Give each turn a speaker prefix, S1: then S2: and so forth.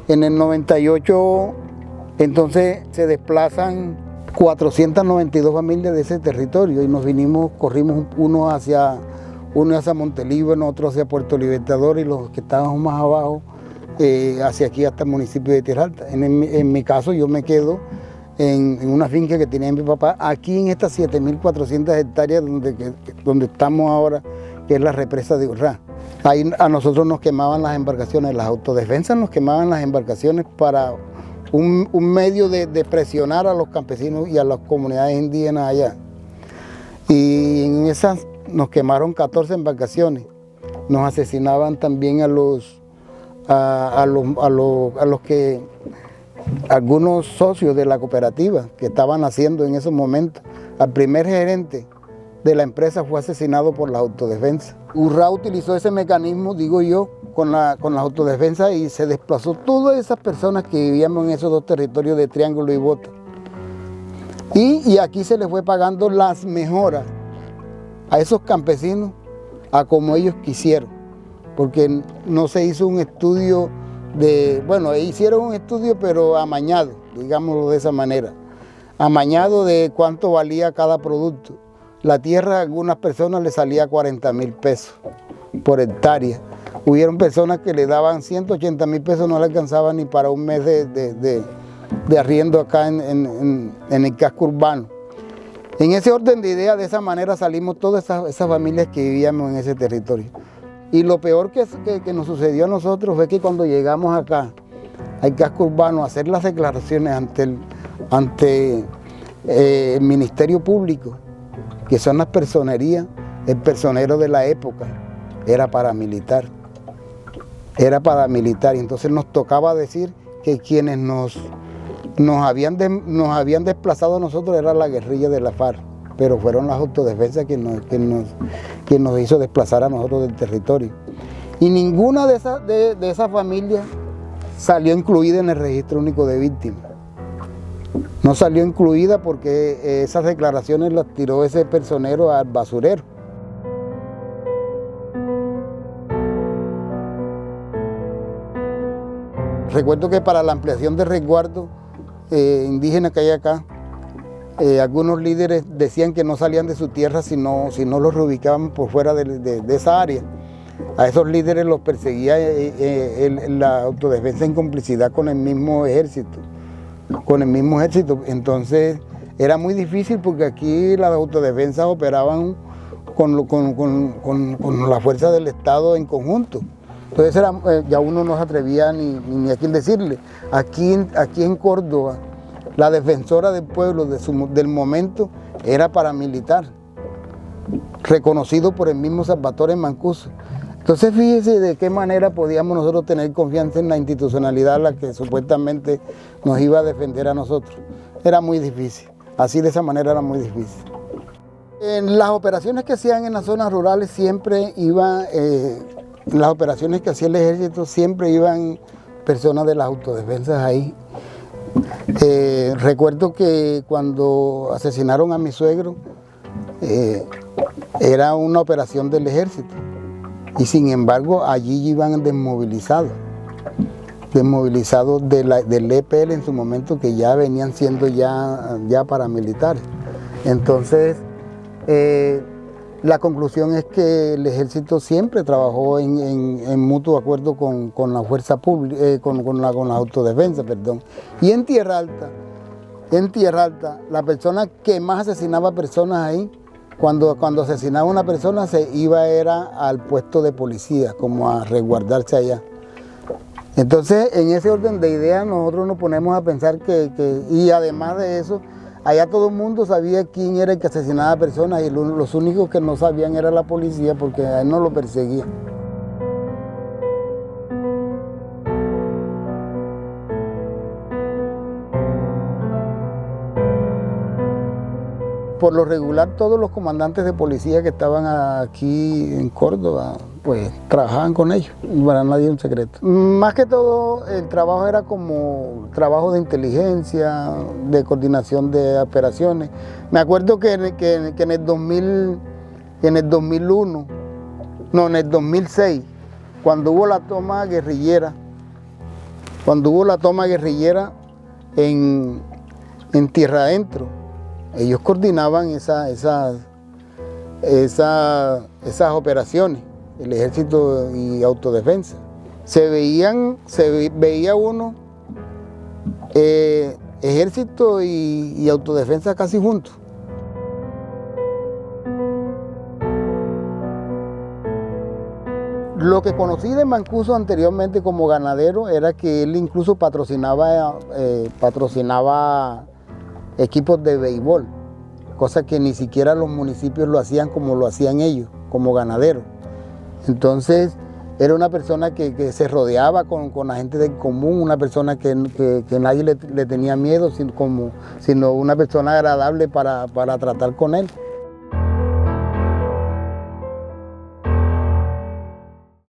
S1: En el 98, entonces se desplazan 492 familias de ese territorio y nos vinimos, corrimos uno hacia Montelíbano, otro hacia Puerto Libertador y los que estábamos más abajo hacia aquí hasta el municipio de Tierra Alta. En mi caso yo me quedo en una finca que tenía mi papá, aquí en estas 7.400 hectáreas donde estamos ahora, que es la represa de Urrá. Ahí a nosotros nos quemaban las embarcaciones, las autodefensas nos quemaban las embarcaciones para un medio de presionar a los campesinos y a las comunidades indígenas allá. Y en esas nos quemaron 14 embarcaciones, nos asesinaban también algunos socios de la cooperativa que estaban haciendo en esos momentos. Al primer gerente de la empresa fue asesinado por la autodefensa. Urrá utilizó ese mecanismo, digo yo, con las autodefensas y se desplazó todas esas personas que vivíamos en esos dos territorios de Triángulo y Bota. Y aquí se les fue pagando las mejoras a esos campesinos a como ellos quisieron, porque no se hizo un estudio bueno, hicieron un estudio pero amañado, digámoslo de esa manera, amañado de cuánto valía cada producto. La tierra a algunas personas le salía 40.000 pesos por hectárea. Hubieron personas que le daban 180.000 pesos, no le alcanzaba ni para un mes de arriendo acá en el casco urbano. En ese orden de ideas, de esa manera salimos todas esas familias que vivíamos en ese territorio. Y lo peor que nos sucedió a nosotros fue que cuando llegamos acá, al casco urbano, a hacer las declaraciones ante el Ministerio Público, que son las personerías, el personero de la época era paramilitar. Era paramilitar y entonces nos tocaba decir que quienes nos habían desplazado a nosotros era la guerrilla de la FARC, pero fueron las autodefensas que nos hizo desplazar a nosotros del territorio. Y ninguna de esas familias salió incluida en el registro único de víctimas. No salió incluida porque esas declaraciones las tiró ese personero al basurero. Recuerdo que para la ampliación de resguardo indígena que hay acá, algunos líderes decían que no salían de su tierra si no los reubicaban por fuera de esa área. A esos líderes los perseguía la autodefensa en complicidad con el mismo ejército. Entonces era muy difícil porque aquí las autodefensas operaban con la fuerza del Estado en conjunto. Entonces ya uno no se atrevía ni a quién decirle. Aquí en Córdoba, la defensora del pueblo del momento era paramilitar, reconocido por el mismo Salvatore Mancuso. Entonces fíjese de qué manera podíamos nosotros tener confianza en la institucionalidad, la que supuestamente nos iba a defender a nosotros. Era muy difícil, así de esa manera era muy difícil. En las operaciones que hacían en las zonas rurales siempre iban, en las operaciones que hacía el ejército siempre iban personas de las autodefensas ahí. Recuerdo que cuando asesinaron a mi suegro, era una operación del ejército. Y sin embargo, allí iban desmovilizados del EPL en su momento, que ya venían siendo ya paramilitares. Entonces, la conclusión es que el ejército siempre trabajó en mutuo acuerdo con la fuerza pública, con la autodefensa, perdón. Y en Tierra Alta, la persona que más asesinaba personas ahí, cuando asesinaba a una persona se era al puesto de policía, como a resguardarse allá. Entonces, en ese orden de ideas nosotros nos ponemos a pensar y además de eso, allá todo el mundo sabía quién era el que asesinaba a personas y los únicos que no sabían era la policía, porque a él no lo perseguía. Por lo regular, todos los comandantes de policía que estaban aquí en Córdoba, pues trabajaban con ellos, para nadie es un secreto. Más que todo, el trabajo era como trabajo de inteligencia, de coordinación de operaciones. Me acuerdo que en el 2006, cuando hubo la toma guerrillera Cuando hubo la toma guerrillera en tierra adentro, ellos coordinaban esas operaciones, el ejército y autodefensa. Se veía uno ejército y autodefensa casi juntos. Lo que conocí de Mancuso anteriormente como ganadero era que él incluso patrocinaba equipos de béisbol, cosa que ni siquiera los municipios lo hacían como lo hacían ellos, como ganaderos. Entonces era una persona que se rodeaba con la gente del común, una persona que nadie le tenía miedo, sino una persona agradable para tratar con él.